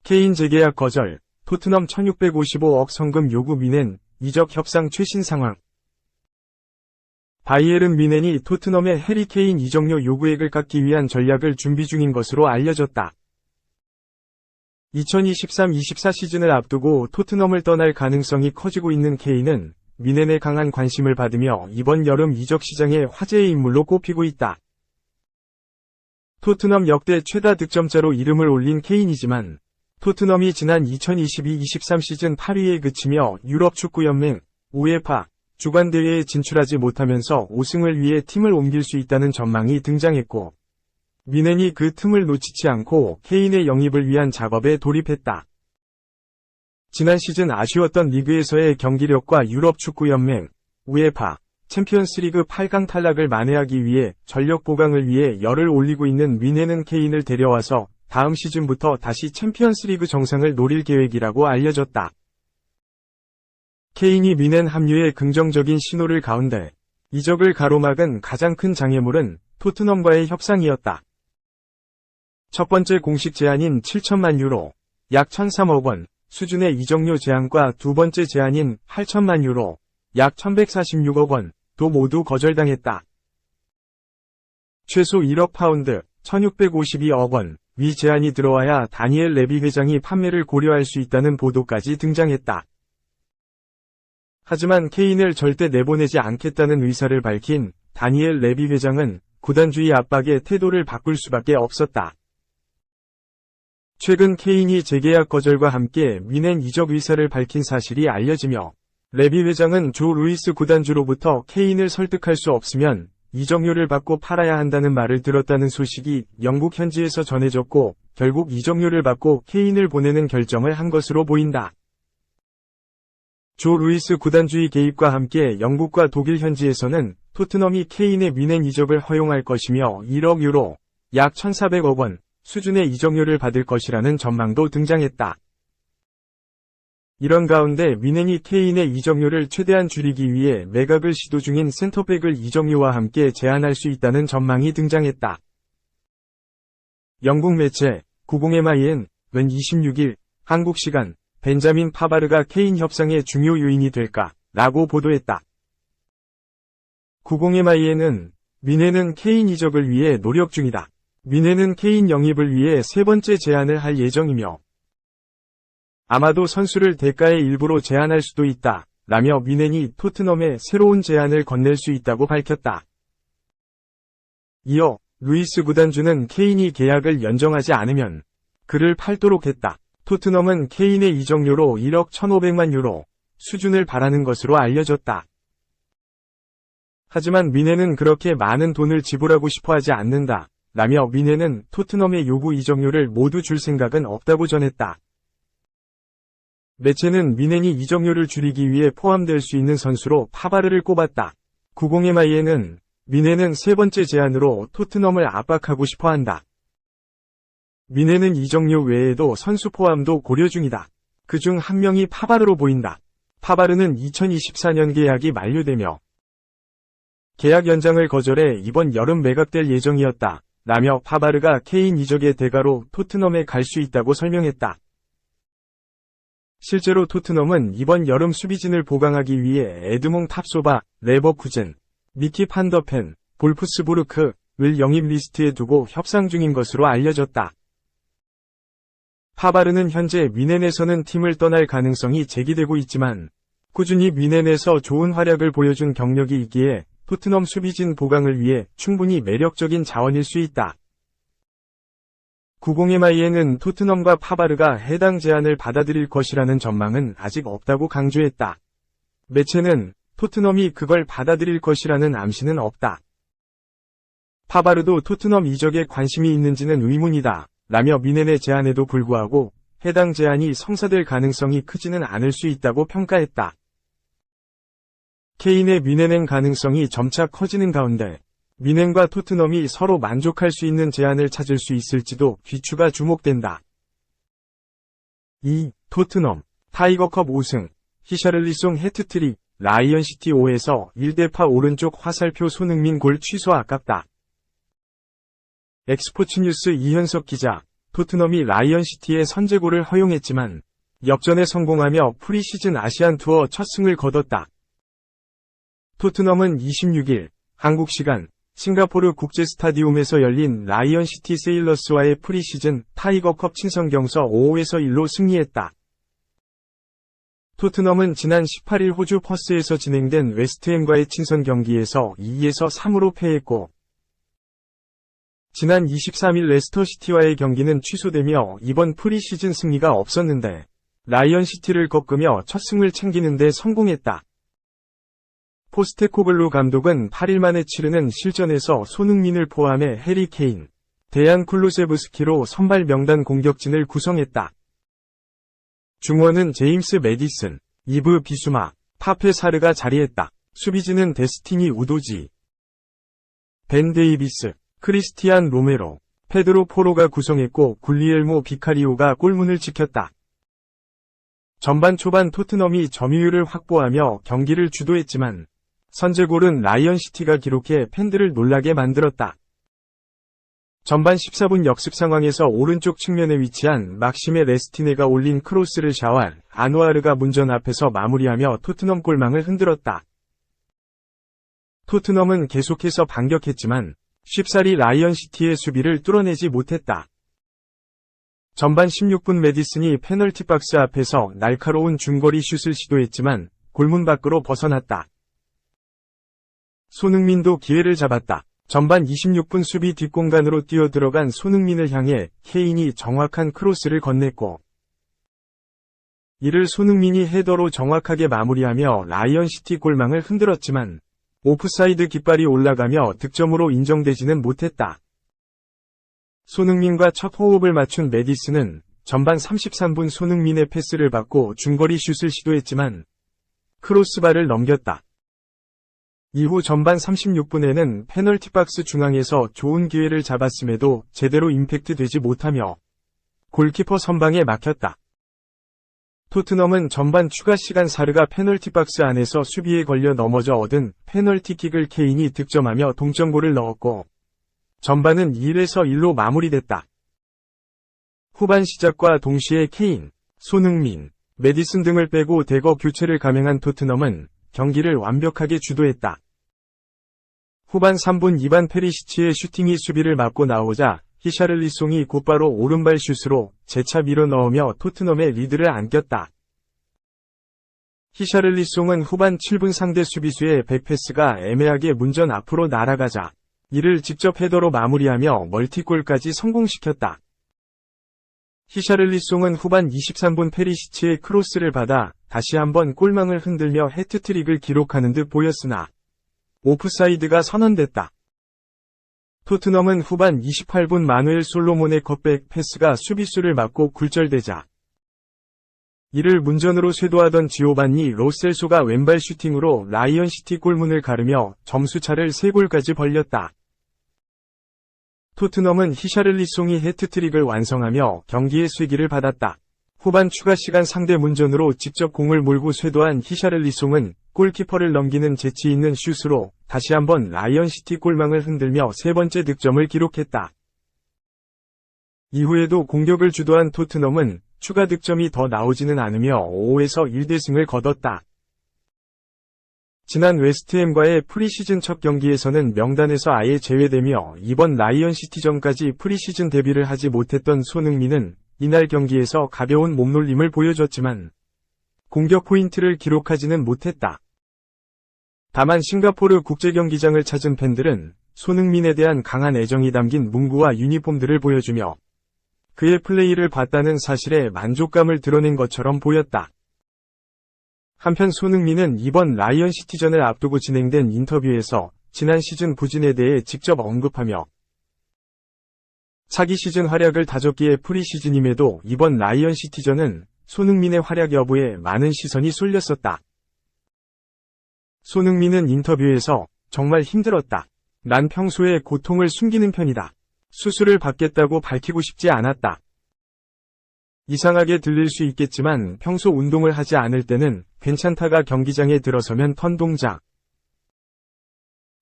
케인 재계약 거절, 토트넘 1655억 성금 요구 미넨, 이적 협상 최신 상황. 바이에른 뮌헨이 토트넘의 해리 케인 이적료 요구액을 깎기 위한 전략을 준비 중인 것으로 알려졌다. 2023-24 시즌을 앞두고 토트넘을 떠날 가능성이 커지고 있는 케인은 뮌헨의 강한 관심을 받으며 이번 여름 이적 시장의 화제의 인물로 꼽히고 있다. 토트넘 역대 최다 득점자로 이름을 올린 케인이지만 토트넘이 지난 2022-23 시즌 8위에 그치며 유럽축구연맹, 우에파, 주관대회에 진출하지 못하면서 우승을 위해 팀을 옮길 수 있다는 전망이 등장했고, 뮌헨이 그 틈을 놓치지 않고 케인의 영입을 위한 작업에 돌입했다. 지난 시즌 아쉬웠던 리그에서의 경기력과 유럽축구연맹, 우에파, 챔피언스리그 8강 탈락을 만회하기 위해 전력 보강을 위해 열을 올리고 있는 뮌헨은 케인을 데려와서 다음 시즌부터 다시 챔피언스리그 정상을 노릴 계획이라고 알려졌다. 케인이 뮌헨 합류에 긍정적인 신호를 가운데 이적을 가로막은 가장 큰 장애물은 토트넘과의 협상이었다. 첫 번째 공식 제안인 7천만 유로, 약 1,003억 원 수준의 이적료 제안과 두 번째 제안인 8천만 유로, 약 1,146억 원도 모두 거절당했다. 최소 1억 파운드, 1,652억 원 위 제안이 들어와야 다니엘 레비 회장이 판매를 고려할 수 있다는 보도까지 등장했다. 하지만 케인을 절대 내보내지 않겠다는 의사를 밝힌 다니엘 레비 회장은 구단주의 압박에 태도를 바꿀 수밖에 없었다. 최근 케인이 재계약 거절과 함께 뮌헨 이적 의사를 밝힌 사실이 알려지며 레비 회장은 조 루이스 구단주로부터 케인을 설득할 수 없으면 이적료를 받고 팔아야 한다는 말을 들었다는 소식이 영국 현지에서 전해졌고 결국 이적료를 받고 케인을 보내는 결정을 한 것으로 보인다. 조 루이스 구단주의 개입과 함께 영국과 독일 현지에서는 토트넘이 케인의 뮌헨 이적을 허용할 것이며 1억 유로, 약 1,400억 원 수준의 이적료를 받을 것이라는 전망도 등장했다. 이런 가운데 뮌헨이 케인의 이적료를 최대한 줄이기 위해 매각을 시도 중인 센터백을 이적료와 함께 제한할 수 있다는 전망이 등장했다. 영국 매체 90MIN은 26일 한국 시간 벤자민 파바르가 케인 협상의 중요 요인이 될까? 라고 보도했다. 90MIN은 뮌헨은 케인 이적을 위해 노력 중이다. 뮌헨은 케인 영입을 위해 세 번째 제안을 할 예정이며 아마도 선수를 대가의 일부로 제한할 수도 있다. 라며 뮌헨이 토트넘에 새로운 제안을 건넬 수 있다고 밝혔다. 이어 루이스 구단주는 케인이 계약을 연장하지 않으면 그를 팔도록 했다. 토트넘은 케인의 이적료로 1억 1,500만 유로 수준을 바라는 것으로 알려졌다. 하지만 뮌헨은 그렇게 많은 돈을 지불하고 싶어하지 않는다. 라며 뮌헨은 토트넘의 요구 이적료를 모두 줄 생각은 없다고 전했다. 매체는 뮌헨이 이적료를 줄이기 위해 포함될 수 있는 선수로 파바르를 꼽았다. 90MIN은 뮌헨은 세 번째 제안으로 토트넘을 압박하고 싶어한다. 뮌헨은 이적료 외에도 선수 포함도 고려 중이다. 그중 한 명이 파바르로 보인다. 파바르는 2024년 계약이 만료되며 계약 연장을 거절해 이번 여름 매각될 예정이었다. 라며 파바르가 케인 이적의 대가로 토트넘에 갈 수 있다고 설명했다. 실제로 토트넘은 이번 여름 수비진을 보강하기 위해 에드몽 탑소바, 레버쿠젠, 미키 판더펜, 볼프스부르크를 영입 리스트에 두고 협상 중인 것으로 알려졌다. 파바르는 현재 뮌헨에서는 팀을 떠날 가능성이 제기되고 있지만 꾸준히 뮌헨에서 좋은 활약을 보여준 경력이 있기에 토트넘 수비진 보강을 위해 충분히 매력적인 자원일 수 있다. 90MIN은 토트넘과 파바르가 해당 제안을 받아들일 것이라는 전망은 아직 없다고 강조했다. 매체는 토트넘이 그걸 받아들일 것이라는 암시는 없다. 파바르도 토트넘 이적에 관심이 있는지는 의문이다. 라며 뮌헨의 제안에도 불구하고 해당 제안이 성사될 가능성이 크지는 않을 수 있다고 평가했다. 케인의 뮌헨행 가능성이 점차 커지는 가운데 뮌헨과 토트넘이 서로 만족할 수 있는 제안을 찾을 수 있을지도 귀추가 주목된다. 2. 토트넘 타이거컵 우승 히샤를리송 해트트릭 라이언시티 5에서 1대8 오른쪽 화살표 손흥민 골 취소 아깝다. 엑스포츠뉴스 이현석 기자, 토트넘이 라이언시티의 선제골을 허용했지만 역전에 성공하며 프리시즌 아시안 투어 첫 승을 거뒀다. 토트넘은 26일 한국 시간 싱가포르 국제 스타디움에서 열린 라이언시티 세일러스와의 프리시즌 타이거컵 친선경서 5에서 1로 승리했다. 토트넘은 지난 18일 호주 퍼스에서 진행된 웨스트햄과의 친선 경기에서 2에서 3으로 패했고, 지난 23일 레스터시티와의 경기는 취소되며 이번 프리시즌 승리가 없었는데 라이언시티를 꺾으며 첫 승을 챙기는 데 성공했다. 포스테코글루 감독은 8일 만에 치르는 실전에서 손흥민을 포함해 해리 케인, 데얀 쿨루세브스키로 선발 명단 공격진을 구성했다. 중원은 제임스 매디슨, 이브 비수마, 파페 사르가 자리했다. 수비진은 데스티니 우도지, 벤 데이비스, 크리스티안 로메로, 페드로 포로가 구성했고 굴리엘모 비카리오가 골문을 지켰다. 전반 초반 토트넘이 점유율을 확보하며 경기를 주도했지만 선제골은 라이언시티가 기록해 팬들을 놀라게 만들었다. 전반 14분 역습 상황에서 오른쪽 측면에 위치한 막심의 레스티네가 올린 크로스를 샤왈 아누아르가 문전 앞에서 마무리하며 토트넘 골망을 흔들었다. 토트넘은 계속해서 반격했지만 쉽사리 라이언시티의 수비를 뚫어내지 못했다. 전반 16분 매디슨이 페널티 박스 앞에서 날카로운 중거리 슛을 시도했지만 골문 밖으로 벗어났다. 손흥민도 기회를 잡았다. 전반 26분 수비 뒷공간으로 뛰어들어간 손흥민을 향해 케인이 정확한 크로스를 건넸고, 이를 손흥민이 헤더로 정확하게 마무리하며 라이언시티 골망을 흔들었지만 오프사이드 깃발이 올라가며 득점으로 인정되지는 못했다. 손흥민과 첫 호흡을 맞춘 매디슨은 전반 33분 손흥민의 패스를 받고 중거리 슛을 시도했지만 크로스바를 넘겼다. 이후 전반 36분에는 페널티 박스 중앙에서 좋은 기회를 잡았음에도 제대로 임팩트 되지 못하며 골키퍼 선방에 막혔다. 토트넘은 전반 추가 시간 사르가 페널티 박스 안에서 수비에 걸려 넘어져 얻은 페널티킥을 케인이 득점하며 동점골을 넣었고, 전반은 1에서 1로 마무리됐다. 후반 시작과 동시에 케인, 손흥민, 매디슨 등을 빼고 대거 교체를 감행한 토트넘은 경기를 완벽하게 주도했다. 후반 3분 이반 페리시치의 슈팅이 수비를 막고 나오자 히샤를리송이 곧바로 오른발 슛으로 재차 밀어 넣으며 토트넘의 리드를 안겼다. 히샤를리송은 후반 7분 상대 수비수의 백패스가 애매하게 문전 앞으로 날아가자 이를 직접 헤더로 마무리하며 멀티골까지 성공시켰다. 히샤를리송은 후반 23분 페리시치의 크로스를 받아 다시 한번 골망을 흔들며 해트트릭을 기록하는 듯 보였으나 오프사이드가 선언됐다. 토트넘은 후반 28분 마누엘 솔로몬의 컷백 패스가 수비수를 맞고 굴절되자 이를 문전으로 쇄도하던 지오반니 로셀소가 왼발 슈팅으로 라이언시티 골문을 가르며 점수차를 3골까지 벌렸다. 토트넘은 히샤를리송이 해트트릭을 완성하며 경기의 쐐기를 받았다. 후반 추가 시간 상대 문전으로 직접 공을 몰고 쇄도한 히샤를리송은 골키퍼를 넘기는 재치 있는 슛으로 다시 한번 라이언시티 골망을 흔들며 세 번째 득점을 기록했다. 이후에도 공격을 주도한 토트넘은 추가 득점이 더 나오지는 않으며 5에서 1대 승을 거뒀다. 지난 웨스트햄과의 프리시즌 첫 경기에서는 명단에서 아예 제외되며 이번 라이언시티전까지 프리시즌 데뷔를 하지 못했던 손흥민은 이날 경기에서 가벼운 몸놀림을 보여줬지만 공격 포인트를 기록하지는 못했다. 다만 싱가포르 국제경기장을 찾은 팬들은 손흥민에 대한 강한 애정이 담긴 문구와 유니폼들을 보여주며 그의 플레이를 봤다는 사실에 만족감을 드러낸 것처럼 보였다. 한편 손흥민은 이번 라이언시티전을 앞두고 진행된 인터뷰에서 지난 시즌 부진에 대해 직접 언급하며 차기 시즌 활약을 다졌기에 프리시즌임에도 이번 라이언시티전은 손흥민의 활약 여부에 많은 시선이 쏠렸었다. 손흥민은 인터뷰에서 정말 힘들었다. 난 평소에 고통을 숨기는 편이다. 수술을 받겠다고 밝히고 싶지 않았다. 이상하게 들릴 수 있겠지만 평소 운동을 하지 않을 때는 괜찮다가 경기장에 들어서면 턴 동작,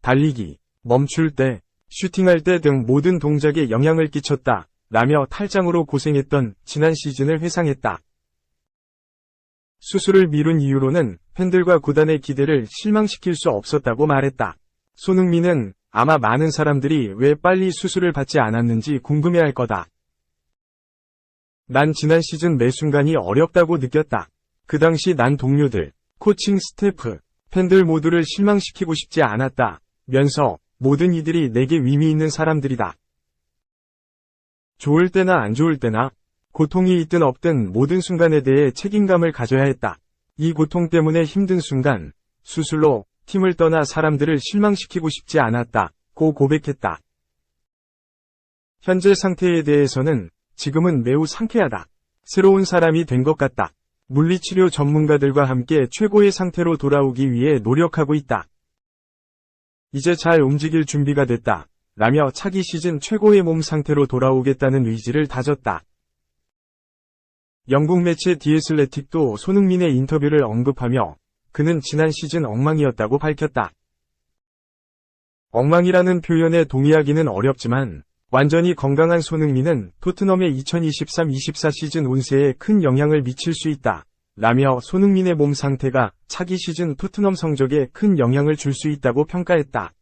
달리기, 멈출 때, 슈팅할 때 등 모든 동작에 영향을 끼쳤다 라며 탈장으로 고생했던 지난 시즌을 회상했다. 수술을 미룬 이유로는 팬들과 구단의 기대를 실망시킬 수 없었다고 말했다. 손흥민은 아마 많은 사람들이 왜 빨리 수술을 받지 않았는지 궁금해할 거다. 난 지난 시즌 매 순간이 어렵다고 느꼈다. 그 당시 난 동료들, 코칭 스태프, 팬들 모두를 실망시키고 싶지 않았다. 면서 모든 이들이 내게 의미 있는 사람들이다. 좋을 때나 안 좋을 때나 고통이 있든 없든 모든 순간에 대해 책임감을 가져야 했다. 이 고통 때문에 힘든 순간, 수술로 팀을 떠나 사람들을 실망시키고 싶지 않았다고 고백했다. 현재 상태에 대해서는 지금은 매우 상쾌하다. 새로운 사람이 된 것 같다. 물리치료 전문가들과 함께 최고의 상태로 돌아오기 위해 노력하고 있다. 이제 잘 움직일 준비가 됐다. 라며 차기 시즌 최고의 몸 상태로 돌아오겠다는 의지를 다졌다. 영국 매체 디 애슬레틱도 손흥민의 인터뷰를 언급하며 그는 지난 시즌 엉망이었다고 밝혔다. 엉망이라는 표현에 동의하기는 어렵지만 완전히 건강한 손흥민은 토트넘의 2023-24 시즌 운세에 큰 영향을 미칠 수 있다. 라며 손흥민의 몸 상태가 차기 시즌 토트넘 성적에 큰 영향을 줄 수 있다고 평가했다.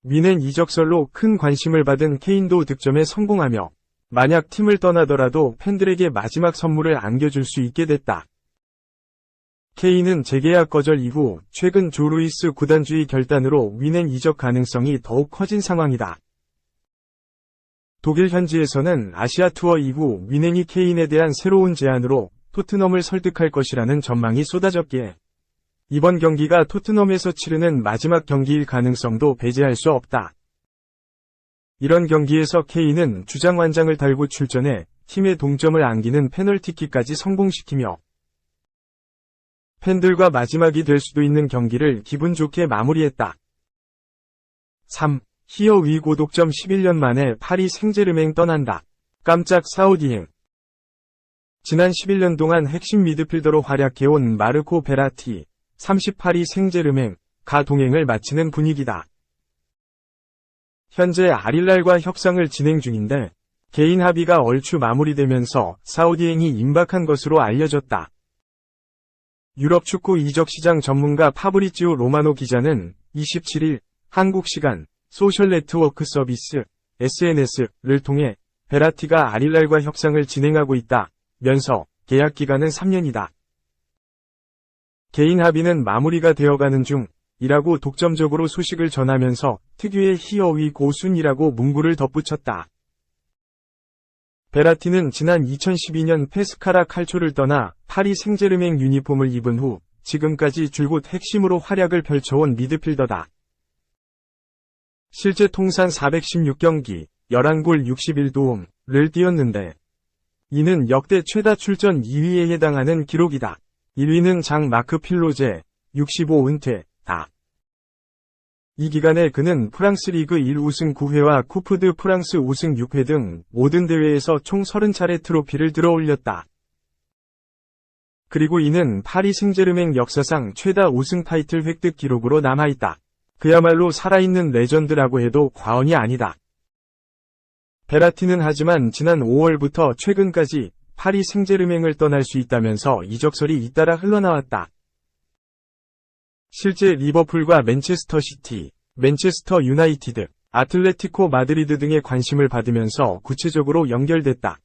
윈엔 이적설로 큰 관심을 받은 케인도 득점에 성공하며 만약 팀을 떠나더라도 팬들에게 마지막 선물을 안겨줄 수 있게 됐다. 케인은 재계약 거절 이후 최근 조 루이스 구단주의 결단으로 윈엔 이적 가능성이 더욱 커진 상황이다. 독일 현지에서는 아시아 투어 이후 윈엔이 케인에 대한 새로운 제안으로 토트넘을 설득할 것이라는 전망이 쏟아졌기에 이번 경기가 토트넘에서 치르는 마지막 경기일 가능성도 배제할 수 없다. 이런 경기에서 케인은 주장 완장을 달고 출전해 팀의 동점을 안기는 페널티킥까지 성공시키며 팬들과 마지막이 될 수도 있는 경기를 기분 좋게 마무리했다. 3. 히어위 고독점 11년 만에 파리 생제르맹 떠난다. 깜짝 사우디행. 지난 11년 동안 핵심 미드필더로 활약해온 마르코 베라티, 38위 생제르맹, 가 동행을 마치는 분위기다. 현재 아릴랄과 협상을 진행 중인데 개인 합의가 얼추 마무리되면서 사우디행이 임박한 것으로 알려졌다. 유럽 축구 이적 시장 전문가 파브리지오 로마노 기자는 27일 한국 시간 소셜 네트워크 서비스 SNS를 통해 베라티가 아릴랄과 협상을 진행하고 있다 면서 계약 기간은 3년이다. 개인 합의는 마무리가 되어가는 중이라고 독점적으로 소식을 전하면서 특유의 히어위 고순이라고 문구를 덧붙였다. 베라티는 지난 2012년 페스카라 칼초를 떠나 파리 생제르맹 유니폼을 입은 후 지금까지 줄곧 핵심으로 활약을 펼쳐온 미드필더다. 실제 통산 416경기, 11골 61도움을 뛰었는데 이는 역대 최다 출전 2위에 해당하는 기록이다. 1위는 장 마크 필로제, 65은퇴다. 이 기간에 그는 프랑스 리그 1 우승 9회와 쿠프 드 프랑스 우승 6회 등 모든 대회에서 총 30차례 트로피를 들어올렸다. 그리고 이는 파리 생제르맹 역사상 최다 우승 타이틀 획득 기록으로 남아있다. 그야말로 살아있는 레전드라고 해도 과언이 아니다. 베라티는 하지만 지난 5월부터 최근까지 파리 생제르맹을 떠날 수 있다면서 이적설이 잇따라 흘러나왔다. 실제 리버풀과 맨체스터 시티, 맨체스터 유나이티드, 아틀레티코 마드리드 등의 관심을 받으면서 구체적으로 연결됐다.